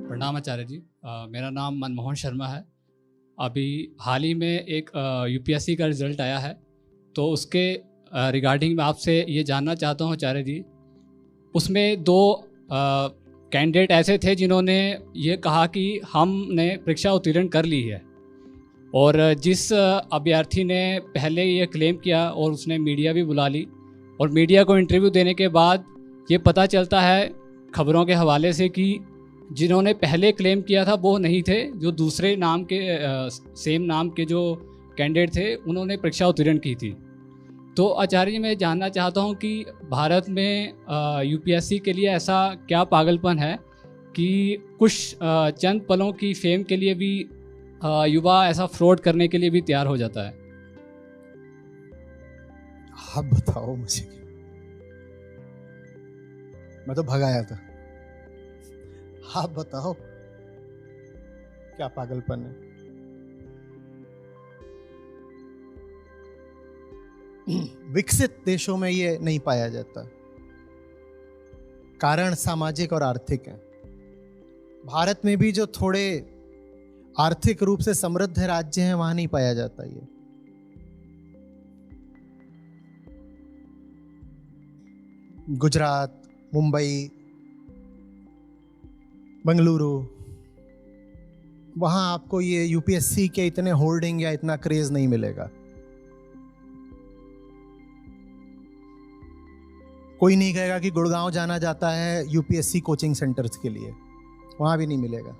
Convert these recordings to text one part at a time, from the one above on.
प्रणाम आचार्य जी। मेरा नाम मनमोहन शर्मा है। अभी हाल ही में एक यूपीएससी का रिज़ल्ट आया है, तो उसके रिगार्डिंग मैं आपसे ये जानना चाहता हूँ आचार्य जी। उसमें दो कैंडिडेट ऐसे थे जिन्होंने ये कहा कि हमने परीक्षा उत्तीर्ण कर ली है, और जिस अभ्यर्थी ने पहले ये क्लेम किया और उसने मीडिया भी बुला ली, और मीडिया को इंटरव्यू देने के बाद ये पता चलता है खबरों के हवाले से कि जिन्होंने पहले क्लेम किया था वो नहीं थे, जो दूसरे नाम के सेम नाम के जो कैंडिडेट थे उन्होंने परीक्षा उत्तीर्ण की थी। तो आचार्य जी, मैं जानना चाहता हूँ कि भारत में यूपीएससी के लिए ऐसा क्या पागलपन है कि कुछ चंद पलों की फेम के लिए भी युवा ऐसा फ्रॉड करने के लिए भी तैयार हो जाता है। आप बताओ मुझे, मैं तो भगाया था। आप बताओ क्या पागलपन है। विकसित देशों में ये नहीं पाया जाता, कारण सामाजिक और आर्थिक है। भारत में भी जो थोड़े आर्थिक रूप से समृद्ध राज्य हैं वहां नहीं पाया जाता ये। गुजरात, मुंबई, बेंगलुरु, वहां आपको ये यूपीएससी के इतने होर्डिंग या इतना क्रेज नहीं मिलेगा। कोई नहीं कहेगा कि गुड़गांव जाना जाता है यूपीएससी कोचिंग सेंटर्स के लिए, वहां भी नहीं मिलेगा।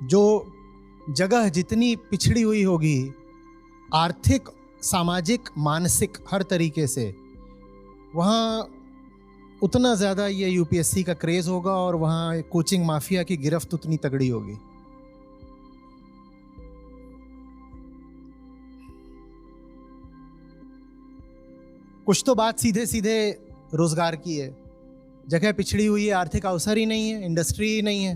जो जगह जितनी पिछड़ी हुई होगी आर्थिक, सामाजिक, मानसिक हर तरीके से, वहाँ उतना ज़्यादा ये यूपीएससी का क्रेज़ होगा और वहाँ कोचिंग माफिया की गिरफ्त उतनी तगड़ी होगी। कुछ तो बात सीधे सीधे रोजगार की है। जगह पिछड़ी हुई है, आर्थिक अवसर ही नहीं है, इंडस्ट्री ही नहीं है,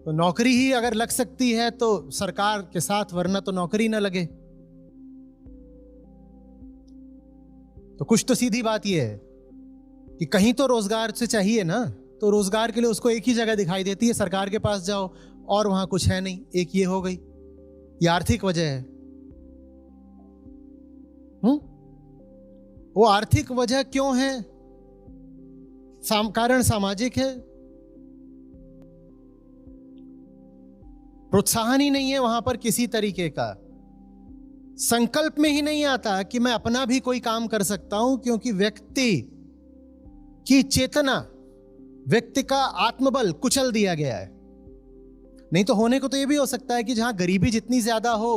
तो नौकरी ही अगर लग सकती है तो सरकार के साथ, वरना तो नौकरी ना लगे। तो कुछ तो सीधी बात यह है कि कहीं तो रोजगार से चाहिए ना, तो रोजगार के लिए उसको एक ही जगह दिखाई देती है, सरकार के पास जाओ, और वहां कुछ है नहीं। एक ये हो गई, ये आर्थिक वजह है। वो आर्थिक वजह क्यों है? कारण सामाजिक है। प्रोत्साहन ही नहीं है वहां पर किसी तरीके का। संकल्प में ही नहीं आता कि मैं अपना भी कोई काम कर सकता हूं, क्योंकि व्यक्ति की चेतना, व्यक्ति का आत्मबल कुचल दिया गया है। नहीं तो होने को तो यह भी हो सकता है कि जहां गरीबी जितनी ज्यादा हो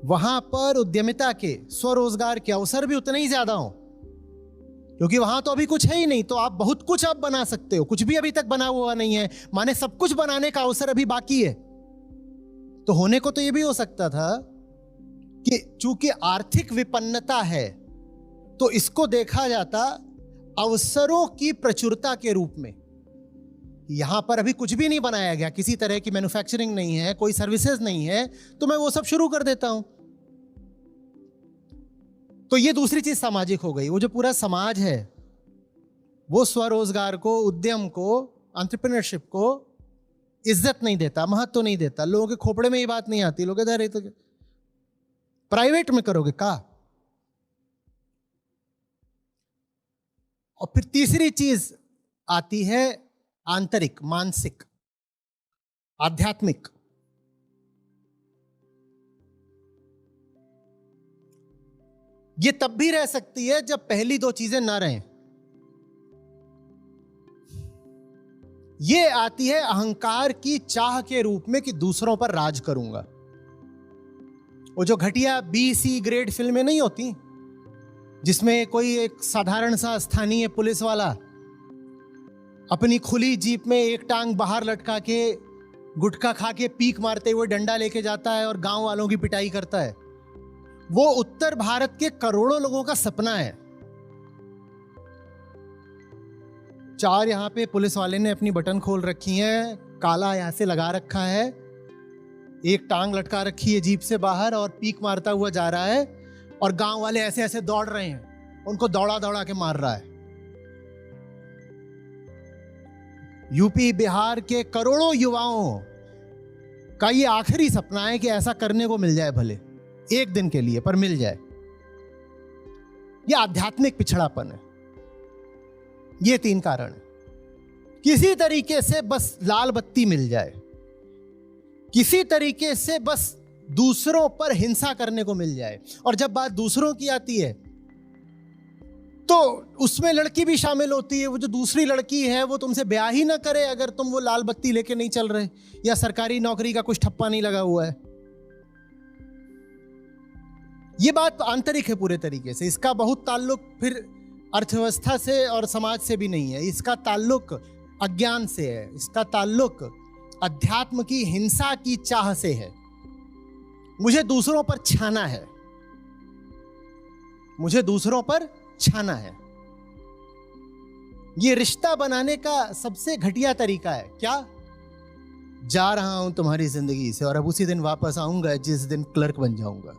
वहां पर उद्यमिता के, स्वरोजगार के अवसर भी उतने ही ज्यादा हो, क्योंकि वहां तो अभी कुछ है ही नहीं, तो आप बहुत कुछ आप बना सकते हो। कुछ भी अभी तक बना हुआ नहीं है, माने सब कुछ बनाने का अवसर अभी बाकी है। तो होने को तो यह भी हो सकता था कि चूंकि आर्थिक विपन्नता है तो इसको देखा जाता अवसरों की प्रचुरता के रूप में। यहां पर अभी कुछ भी नहीं बनाया गया, किसी तरह की मैन्युफैक्चरिंग नहीं है, कोई सर्विसेज नहीं है, तो मैं वो सब शुरू कर देता हूं। तो ये दूसरी चीज सामाजिक हो गई। वो जो पूरा समाज है वो स्वरोजगार को, उद्यम को, एंटरप्रेन्योरशिप को इज्जत नहीं देता, महत्व नहीं देता। लोगों के खोपड़े में ये बात नहीं आती। लोग इधर तो प्राइवेट में करोगे का। और फिर तीसरी चीज आती है आंतरिक, मानसिक, आध्यात्मिक। ये तब भी रह सकती है जब पहली दो चीजें ना रहें। ये आती है अहंकार की चाह के रूप में कि दूसरों पर राज करूंगा। वो जो घटिया बी-सी ग्रेड फिल्में नहीं होती जिसमें कोई एक साधारण सा स्थानीय पुलिस वाला अपनी खुली जीप में एक टांग बाहर लटका के गुटखा खा के पीक मारते हुए डंडा लेके जाता है और गांव वालों की पिटाई करता है, वो उत्तर भारत के करोड़ों लोगों का सपना है। 4 यहां पे पुलिस वाले ने अपनी बटन खोल रखी है, काला यहां से लगा रखा है, एक टांग लटका रखी है जीप से बाहर और पीक मारता हुआ जा रहा है, और गांव वाले ऐसे ऐसे दौड़ रहे हैं, उनको दौड़ा दौड़ा के मार रहा है। यूपी बिहार के करोड़ों युवाओं का ये आखिरी सपना है कि ऐसा करने को मिल जाए, भले एक दिन के लिए पर मिल जाए। ये आध्यात्मिक पिछड़ापन है। ये 3 कारण है। किसी तरीके से बस लाल बत्ती मिल जाए, किसी तरीके से बस दूसरों पर हिंसा करने को मिल जाए। और जब बात दूसरों की आती है तो उसमें लड़की भी शामिल होती है। वो जो दूसरी लड़की है वो तुमसे ब्याह ही ना करे अगर तुम वो लाल बत्ती लेके नहीं चल रहे, या सरकारी नौकरी का कुछ ठप्पा नहीं लगा हुआ है। ये बात आंतरिक है पूरे तरीके से। इसका बहुत ताल्लुक फिर अर्थव्यवस्था से और समाज से भी नहीं है। इसका ताल्लुक अज्ञान से है। इसका ताल्लुक अध्यात्म की हिंसा की चाह से है। मुझे दूसरों पर छाना है, मुझे दूसरों पर छाना है। ये रिश्ता बनाने का सबसे घटिया तरीका है। क्या? जा रहा हूं तुम्हारी जिंदगी से और अब उसी दिन वापस आऊंगा जिस दिन क्लर्क बन जाऊंगा।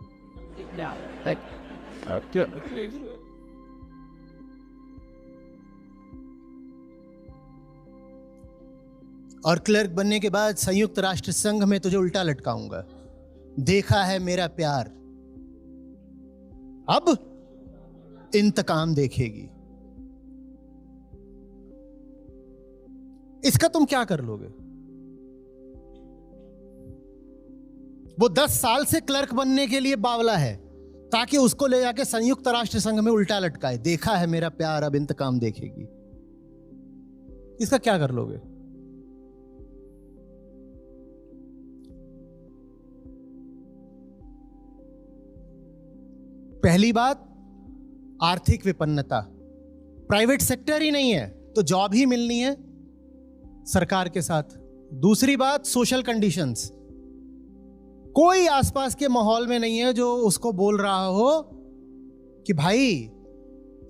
और क्लर्क बनने के बाद संयुक्त राष्ट्र संघ में तुझे उल्टा लटकाऊंगा। देखा है मेरा प्यार, अब इंतकाम देखेगी। इसका तुम क्या कर लोगे? वो 10 साल से क्लर्क बनने के लिए बावला है ताकि उसको ले जाके संयुक्त राष्ट्र संघ में उल्टा लटकाए। देखा है मेरा प्यार, अब इंतकाम देखेगी। इसका क्या कर लोगे? पहली बात, आर्थिक विपन्नता। प्राइवेट सेक्टर ही नहीं है तो जॉब ही मिलनी है सरकार के साथ। दूसरी बात, सोशल कंडीशंस। कोई आसपास के माहौल में नहीं है जो उसको बोल रहा हो कि भाई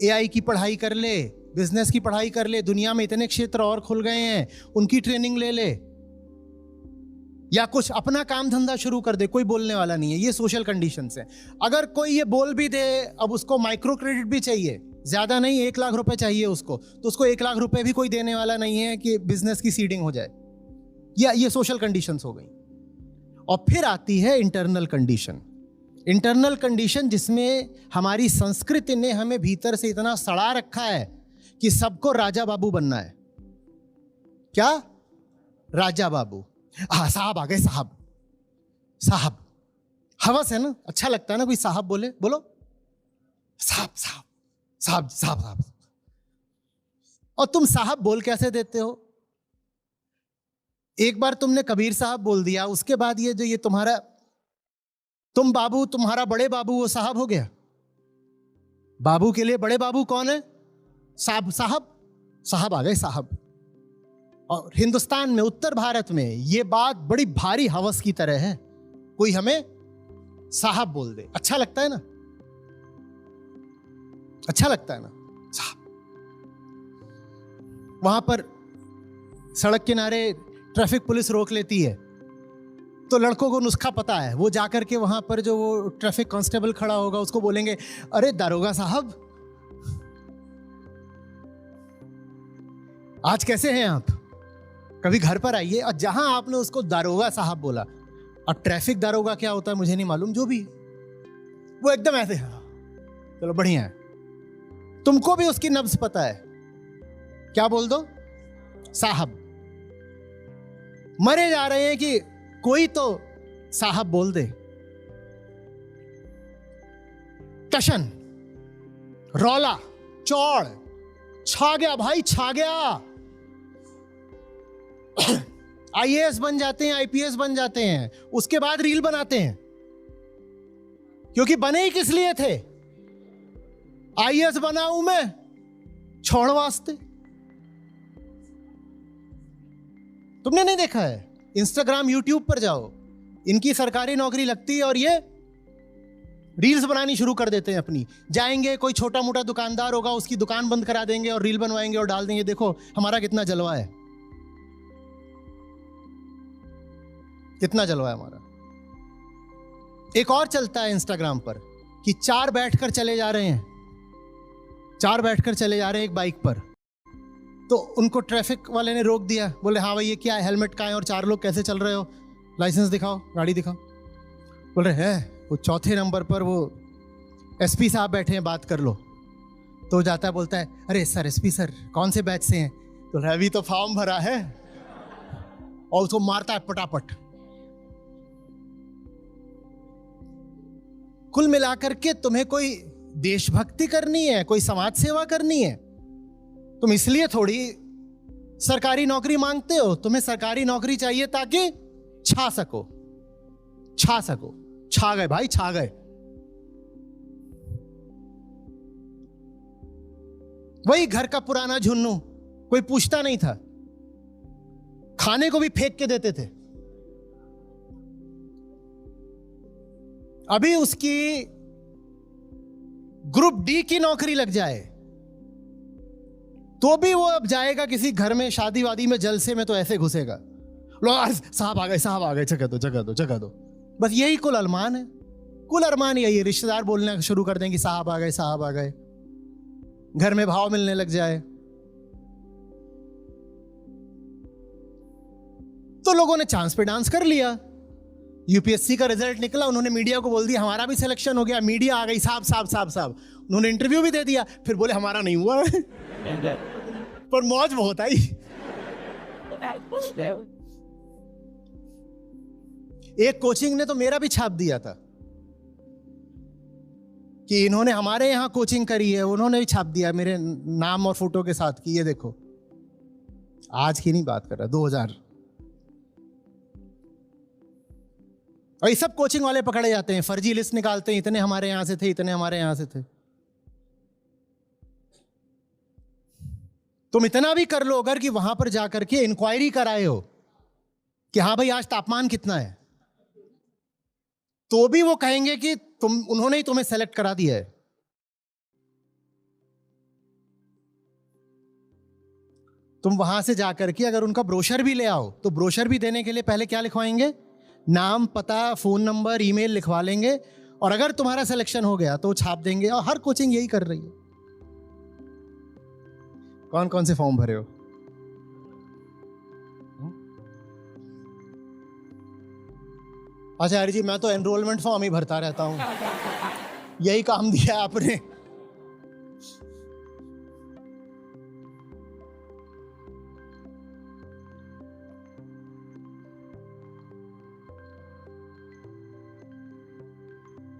एआई की पढ़ाई कर ले, बिजनेस की पढ़ाई कर ले, दुनिया में इतने क्षेत्र और खुल गए हैं, उनकी ट्रेनिंग ले ले, या कुछ अपना काम धंधा शुरू कर दे। कोई बोलने वाला नहीं है। ये सोशल कंडीशंस है। अगर कोई ये बोल भी दे, अब उसको माइक्रो क्रेडिट भी चाहिए, ज्यादा नहीं, 1 लाख रुपए चाहिए उसको, तो उसको 1 लाख रुपए भी कोई देने वाला नहीं है कि बिजनेस की सीडिंग हो जाए। या ये सोशल कंडीशंस हो गई। और फिर आती है इंटरनल कंडीशन। इंटरनल कंडीशन जिसमें हमारी संस्कृति ने हमें भीतर से इतना सड़ा रखा है कि सबको राजा बाबू बनना है। क्या? राजा बाबू। हाँ, साहब आ गए, साहब साहब। हवस है ना, अच्छा लगता है ना कोई साहब बोले। बोलो साहब साहब साहब साहब साहब। और तुम साहब बोल कैसे देते हो? एक बार तुमने कबीर साहब बोल दिया, उसके बाद ये जो ये तुम्हारा, तुम बाबू, तुम्हारा बड़े बाबू वो साहब हो गया। बाबू के लिए बड़े बाबू कौन है? साहब। साहब साहब आ गए, साहब। और हिंदुस्तान में, उत्तर भारत में ये बात बड़ी भारी हवस की तरह है। कोई हमें साहब बोल दे, अच्छा लगता है ना, अच्छा लगता है ना साहब। वहां पर सड़क किनारे ट्रैफिक पुलिस रोक लेती है तो लड़कों को नुस्खा पता है। वो जाकर के वहां पर जो वो ट्रैफिक कांस्टेबल खड़ा होगा उसको बोलेंगे, अरे दारोगा साहब, आज कैसे हैं आप, कभी घर पर आइए। और जहां आपने उसको दारोगा साहब बोला, और ट्रैफिक दारोगा क्या होता है मुझे नहीं मालूम, जो भी वो एकदम ऐसे, चलो बढ़िया है, तुमको भी उसकी नब्ज पता है, क्या बोल दो, साहब। मरे जा रहे हैं कि कोई तो साहब बोल दे। टशन, रौला, चौड़, छा गया भाई, छा गया। आईएएस बन जाते हैं, आईपीएस बन जाते हैं, उसके बाद रील बनाते हैं, क्योंकि बने ही किस लिए थे? आईएएस बना हूं मैं छोड़ वास्ते। तुमने नहीं देखा है? इंस्टाग्राम, यूट्यूब पर जाओ, इनकी सरकारी नौकरी लगती है और ये रील्स बनानी शुरू कर देते हैं अपनी। जाएंगे, कोई छोटा मोटा दुकानदार होगा, उसकी दुकान बंद करा देंगे और रील बनवाएंगे और डाल देंगे, देखो हमारा कितना जलवा है, कितना जलवा है हमारा। एक और चलता है इंस्टाग्राम पर कि 4 बैठकर चले जा रहे हैं, 4 बैठकर चले जा रहे हैं एक बाइक पर, तो उनको ट्रैफिक वाले ने रोक दिया, बोले हाँ भाई ये क्या है, हेलमेट कहाँ है और 4 लोग कैसे चल रहे हो, लाइसेंस दिखाओ, गाड़ी दिखाओ। बोल रहे हैं वो चौथे नंबर पर वो एसपी साहब बैठे हैं, बात कर लो। तो जाता है, बोलता है अरे सर एसपी सर कौन से बैच से हैं? तो अभी तो फॉर्म भरा है, और उसको मारता है पटापट। कुल मिलाकर के तुम्हें कोई देशभक्ति करनी है, कोई समाज सेवा करनी है, तुम इसलिए थोड़ी सरकारी नौकरी मांगते हो। तुम्हें सरकारी नौकरी चाहिए ताकि छा सको, छा सको। छा गए भाई, छा गए। वही घर का पुराना झुन्नू, कोई पूछता नहीं था, खाने को भी फेंक के देते थे। अभी उसकी ग्रुप डी की नौकरी लग जाए तो भी वो अब जाएगा किसी घर में शादी वादी में, जलसे में, तो ऐसे घुसेगा, लो साहब आ गए, साहब आ गए, जगह दो जगह दो जगह दो। बस यही कुल अरमान है, कुल अरमान यही है। रिश्तेदार बोलना शुरू कर देंगे साहब आ गए, साहब आ गए, घर में भाव मिलने लग जाए। तो लोगों ने चांस पे डांस कर लिया। यूपीएससी का रिजल्ट निकला, उन्होंने मीडिया को बोल दिया हमारा भी सिलेक्शन हो गया। मीडिया आ गई, साहब साहब साहब साहब। उन्होंने इंटरव्यू भी दे दिया, फिर बोले हमारा नहीं हुआ पर मौज बहुत आई। एक कोचिंग ने तो मेरा भी छाप दिया था कि इन्होंने हमारे यहां कोचिंग करी है, उन्होंने भी छाप दिया मेरे नाम और फोटो के साथ कि ये देखो। आज की नहीं बात कर रहा, 2000। और ये सब कोचिंग वाले पकड़े जाते हैं, फर्जी लिस्ट निकालते हैं, इतने हमारे यहां से थे, इतने हमारे यहां से थे। तुम इतना भी कर लो अगर कि वहां पर जाकर के इंक्वायरी कराए हो कि हाँ भाई आज तापमान कितना है, तो भी वो कहेंगे कि उन्होंने ही तुम्हें सेलेक्ट करा दिया है। तुम वहां से जाकर के अगर उनका ब्रोशर भी ले आओ तो ब्रोशर भी देने के लिए पहले क्या लिखवाएंगे? नाम, पता, फोन नंबर, ईमेल लिखवा लेंगे, और अगर तुम्हारा सिलेक्शन हो गया तो छाप देंगे। और हर कोचिंग यही कर रही है। कौन कौन से फॉर्म भरे हो? आचार्य जी मैं तो एनरोलमेंट फॉर्म ही भरता रहता हूं, यही काम दिया है आपने।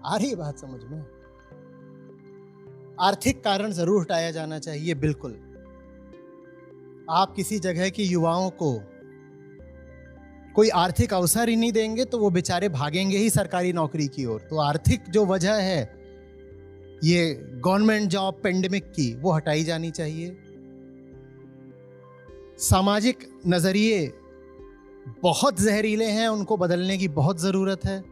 आ रही बात समझ में? आर्थिक कारण जरूर हटाया जाना चाहिए, बिल्कुल। आप किसी जगह के युवाओं को कोई आर्थिक अवसर ही नहीं देंगे तो वो बेचारे भागेंगे ही सरकारी नौकरी की ओर। तो आर्थिक जो वजह है ये गवर्नमेंट जॉब पेंडेमिक की, वो हटाई जानी चाहिए। सामाजिक नजरिए बहुत जहरीले हैं, उनको बदलने की बहुत जरूरत है।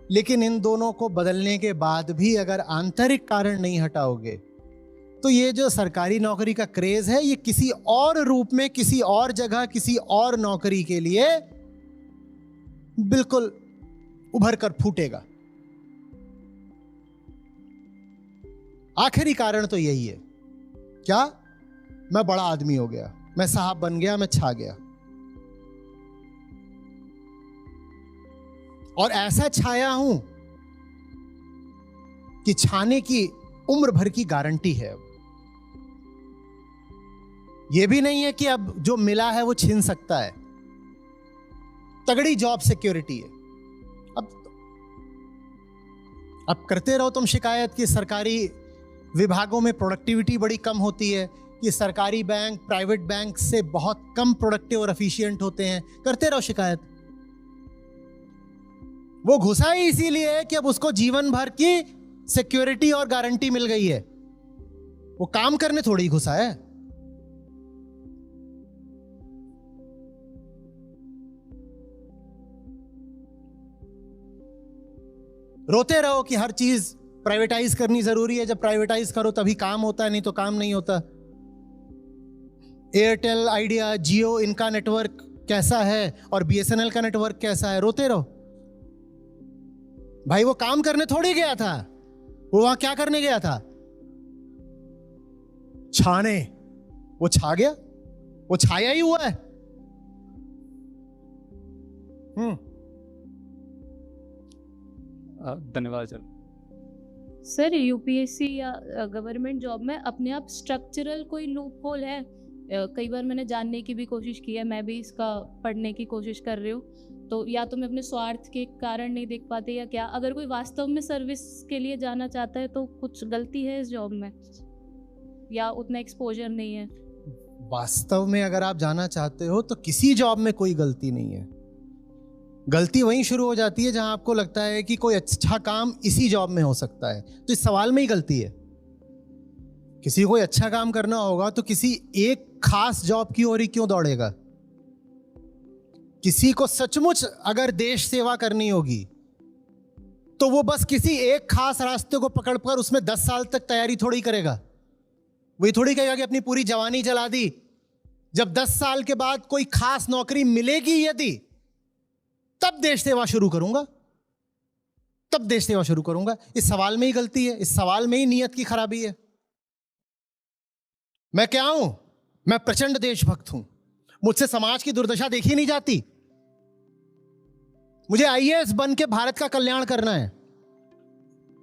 लेकिन इन दोनों को बदलने के बाद भी अगर आंतरिक कारण नहीं हटाओगे तो ये जो सरकारी नौकरी का क्रेज है ये किसी और रूप में, किसी और जगह, किसी और नौकरी के लिए बिल्कुल उभर कर फूटेगा। आखिरी कारण तो यही है, क्या? मैं बड़ा आदमी हो गया, मैं साहब बन गया, मैं छा गया। और ऐसा छाया हूं कि छाने की उम्र भर की गारंटी है। यह भी नहीं है कि अब जो मिला है वो छीन सकता है। तगड़ी जॉब सिक्योरिटी है। अब करते रहो तुम शिकायत कि सरकारी विभागों में प्रोडक्टिविटी बड़ी कम होती है, कि सरकारी बैंक प्राइवेट बैंक से बहुत कम प्रोडक्टिव और एफिशिएंट होते हैं। करते रहो शिकायत। वो घुसा ही इसीलिए है कि अब उसको जीवन भर की सिक्योरिटी और गारंटी मिल गई है। वो काम करने थोड़ी घुसा है। रोते रहो कि हर चीज प्राइवेटाइज करनी जरूरी है। जब प्राइवेटाइज करो तभी काम होता है, नहीं तो काम नहीं होता। एयरटेल, आइडिया, जियो, इनका नेटवर्क कैसा है और बीएसएनएल का नेटवर्क कैसा है? रोते रहो भाई। वो काम करने थोड़ी गया था, वो वहां क्या करने गया था? छाने। वो छा गया, वो छाया ही हुआ है। धन्यवाद सर। सर यूपीएससी या गवर्नमेंट जॉब में अपने आप स्ट्रक्चरल कोई लूप होल है? कई बार मैंने जानने की भी कोशिश की है, मैं भी इसका पढ़ने की कोशिश कर रही हूँ, तो या तो मैं अपने स्वार्थ के कारण नहीं देख पाते या क्या, अगर कोई वास्तव में सर्विस के लिए जाना चाहता है तो कुछ गलती है इस जॉब में या उतना एक्सपोजर नहीं है? वास्तव में अगर आप जाना चाहते हो तो किसी जॉब में कोई गलती नहीं है। गलती वहीं शुरू हो जाती है जहां आपको लगता है कि कोई अच्छा काम इसी जॉब में हो सकता है, तो इस सवाल में ही गलती है। किसी को कोई अच्छा काम करना होगा तो किसी एक खास जॉब की ओर ही क्यों दौड़ेगा? किसी को सचमुच अगर देश सेवा करनी होगी तो वो बस किसी एक खास रास्ते को पकड़कर उसमें 10 साल तक तैयारी थोड़ी करेगा। वही थोड़ी कहेगा कि अपनी पूरी जवानी जला दी, जब 10 साल के बाद कोई खास नौकरी मिलेगी यदि, तब देश सेवा शुरू करूंगा, तब देश सेवा शुरू करूंगा। इस सवाल में ही गलती है, इस सवाल में ही नियत की खराबी है। मैं क्या हूं? मैं प्रचंड देशभक्त हूं। मुझसे समाज की दुर्दशा देखी नहीं जाती। मुझे आईएएस बन के भारत का कल्याण करना है।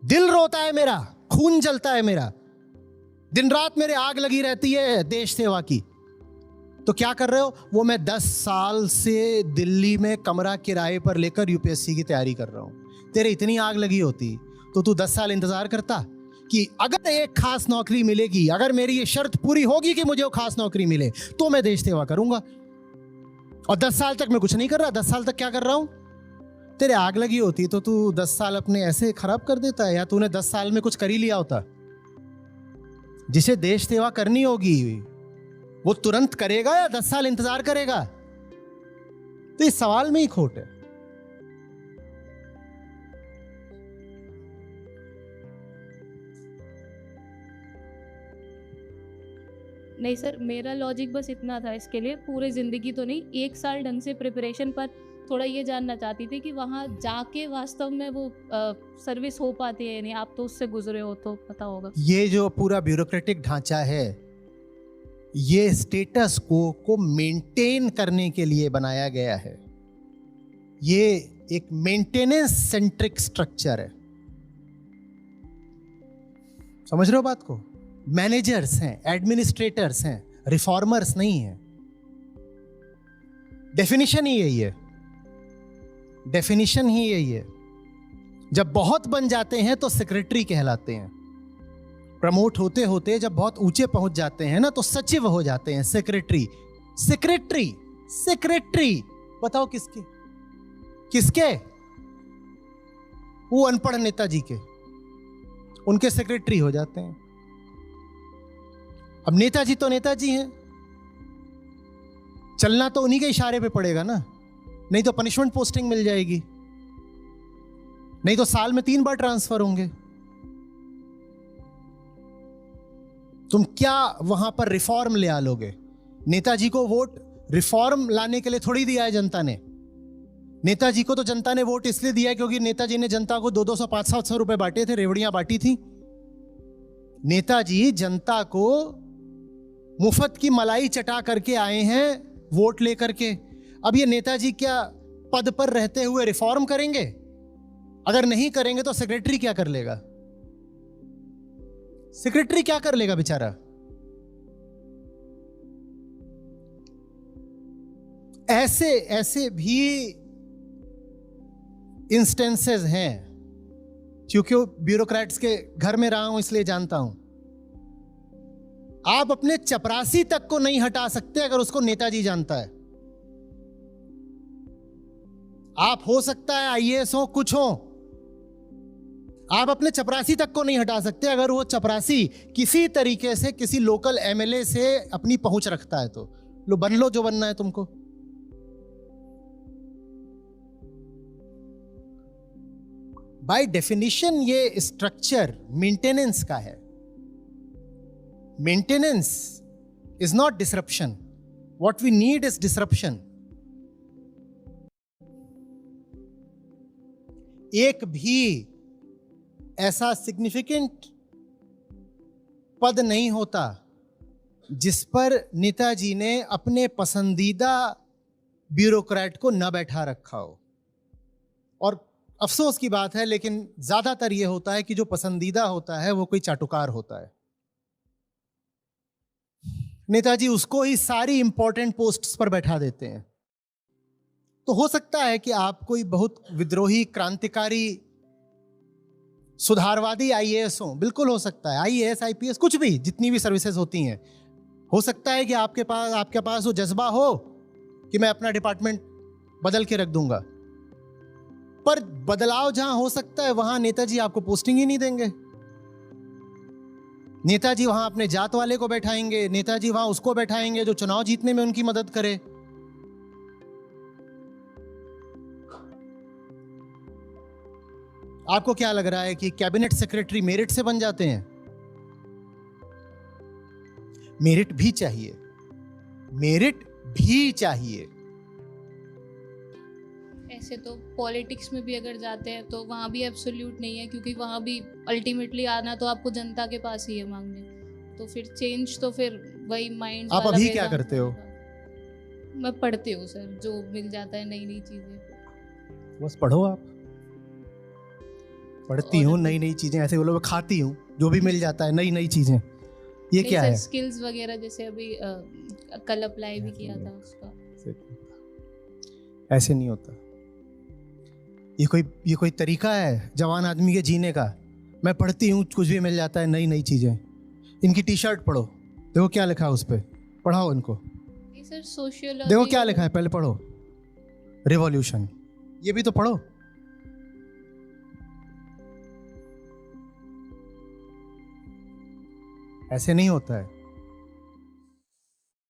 दिल रोता है मेरा, खून जलता है मेरा, दिन रात मेरे आग लगी रहती है देश सेवा की। तो क्या कर रहे हो? वो मैं 10 साल से दिल्ली में कमरा किराए पर लेकर यूपीएससी की तैयारी कर रहा हूं। तेरे इतनी आग लगी होती तो तू 10 साल इंतजार करता कि अगर एक खास नौकरी मिलेगी, अगर मेरी ये शर्त पूरी होगी कि मुझे वो खास नौकरी मिले तो मैं देश सेवा करूंगा। और 10 साल तक मैं कुछ नहीं कर रहा। 10 साल तक क्या कर रहा हूं? तेरे आग लगी होती तो तू 10 साल अपने ऐसे खराब कर देता है, या तूने 10 साल में कुछ कर ही लिया होता। जिसे देश सेवा करनी होगी वो तुरंत करेगा या 10 साल इंतजार करेगा? तो इस सवाल में ही खोट है। नहीं सर, मेरा लॉजिक बस इतना था इसके लिए, पूरे ज़िंदगी तो नहीं, 1 साल ढंग से प्रिपरेशन पर थोड़ा ये जानना चाहती थी कि वहाँ जाके वास्तव में वो सर्विस हो पाती है या नहीं। आप तो उससे गुजरे हो तो पता होगा। ये जो पूरा ब्यूरोक्रेटिक ढांचा है, ये स्टेटस को मेंटेन करने के लिए बनाया गया है। ये एक मेंटेनेंस सेंट्रिक स्ट्रक्चर है। समझ रहे हो बात को? मैनेजर्स हैं, एडमिनिस्ट्रेटर्स हैं, रिफॉर्मर्स नहीं हैं। डेफिनेशन ही यही है, डेफिनेशन ही यही है। जब बहुत बन जाते हैं तो सेक्रेटरी कहलाते हैं। प्रमोट होते होते जब बहुत ऊंचे पहुंच जाते हैं ना तो सचिव हो जाते हैं, सेक्रेटरी। सेक्रेटरी सेक्रेटरी बताओ किसके? किसके? वो अनपढ़ नेताजी के, उनके सेक्रेटरी हो जाते हैं। अब नेताजी तो नेताजी हैं, चलना तो उन्हीं के इशारे पे पड़ेगा ना, नहीं तो पनिशमेंट पोस्टिंग मिल जाएगी, नहीं तो साल में 3 बार ट्रांसफर होंगे। तुम क्या वहां पर रिफॉर्म ले आ लोगे? नेताजी को वोट रिफॉर्म लाने के लिए थोड़ी दिया है जनता ने। नेताजी को तो जनता ने वोट इसलिए दिया है क्योंकि नेताजी ने जनता को 200, 500 रुपए बांटे थे, रेवड़ियां बांटी थी। नेताजी जनता को मुफ्त की मलाई चटा करके आए हैं वोट लेकर के। अब ये नेताजी क्या पद पर रहते हुए रिफॉर्म करेंगे? अगर नहीं करेंगे तो सेक्रेटरी क्या कर लेगा? सेक्रेटरी क्या कर लेगा बेचारा? ऐसे ऐसे भी इंस्टेंसेस हैं, क्योंकि ब्यूरोक्रेट्स के घर में रहा हूं इसलिए जानता हूं। आप अपने चपरासी तक को नहीं हटा सकते अगर उसको नेताजी जानता है। आप हो सकता है आईएएस हो, कुछ हो, आप अपने चपरासी तक को नहीं हटा सकते अगर वो चपरासी किसी तरीके से किसी लोकल एमएलए से अपनी पहुंच रखता है। तो लो बन लो जो बनना है तुमको। बाय डेफिनेशन ये स्ट्रक्चर मेंटेनेंस का है। Maintenance is not disruption. What we need is disruption. एक भी ऐसा सिग्निफिकेंट पद नहीं होता जिस पर नेताजी ने अपने पसंदीदा ब्यूरोक्रेट को न बैठा रखा हो। और अफसोस की बात है, लेकिन ज्यादातर यह होता है कि जो पसंदीदा होता है वो कोई चाटुकार होता है। नेताजी उसको ही सारी इंपॉर्टेंट पोस्ट्स पर बैठा देते हैं। तो हो सकता है कि आप कोई बहुत विद्रोही, क्रांतिकारी, सुधारवादी आईएएस हो, बिल्कुल हो सकता है, आईएएस, आईपीएस, कुछ भी, जितनी भी सर्विसेज होती हैं। हो सकता है कि आपके पास वो जज्बा हो कि मैं अपना डिपार्टमेंट बदल के रख दूंगा, पर बदलाव जहां हो सकता है वहां नेताजी आपको पोस्टिंग ही नहीं देंगे। नेताजी वहां अपने जात वाले को बैठाएंगे, नेताजी वहां उसको बैठाएंगे जो चुनाव जीतने में उनकी मदद करे। आपको क्या लग रहा है कि कैबिनेट सेक्रेटरी मेरिट से बन जाते हैं? मेरिट भी चाहिए, मेरिट भी चाहिए। ऐसे तो पॉलिटिक्स में भी अगर जाते हैं तो वहाँ भी एब्सोल्यूट नहीं है, क्योंकि वहाँ भी अल्टीमेटली आना तो आपको जनता के पास ही है मांगने। तो फिर चेंज तो फिर वही माइंड। आप अभी क्या करते हो? मैं पढ़ती हूँ सर, जो मिल जाता है नई नई चीजें। बस पढ़ो। आप पढ़ती हूँ नई नई चीजें, ऐसे बोलो मैं खाती हूँ, जो भी मिल जाता है नई नई चीजें। ये क्या है? स्किल्स वगैरह, जैसे अभी कल अप्लाई भी किया था उसका। ऐसे नहीं होता। ये कोई तरीका है जवान आदमी के जीने का? मैं पढ़ती हूँ, कुछ भी मिल जाता है, नई नई चीजें। इनकी टी शर्ट पढ़ो, देखो क्या लिखा है उस पर, पढ़ाओ इनको। सर सोशियोलॉजी देखो क्या लिखा है, पहले पढ़ो। रिवॉल्यूशन, ये भी तो पढ़ो। ऐसे नहीं होता है।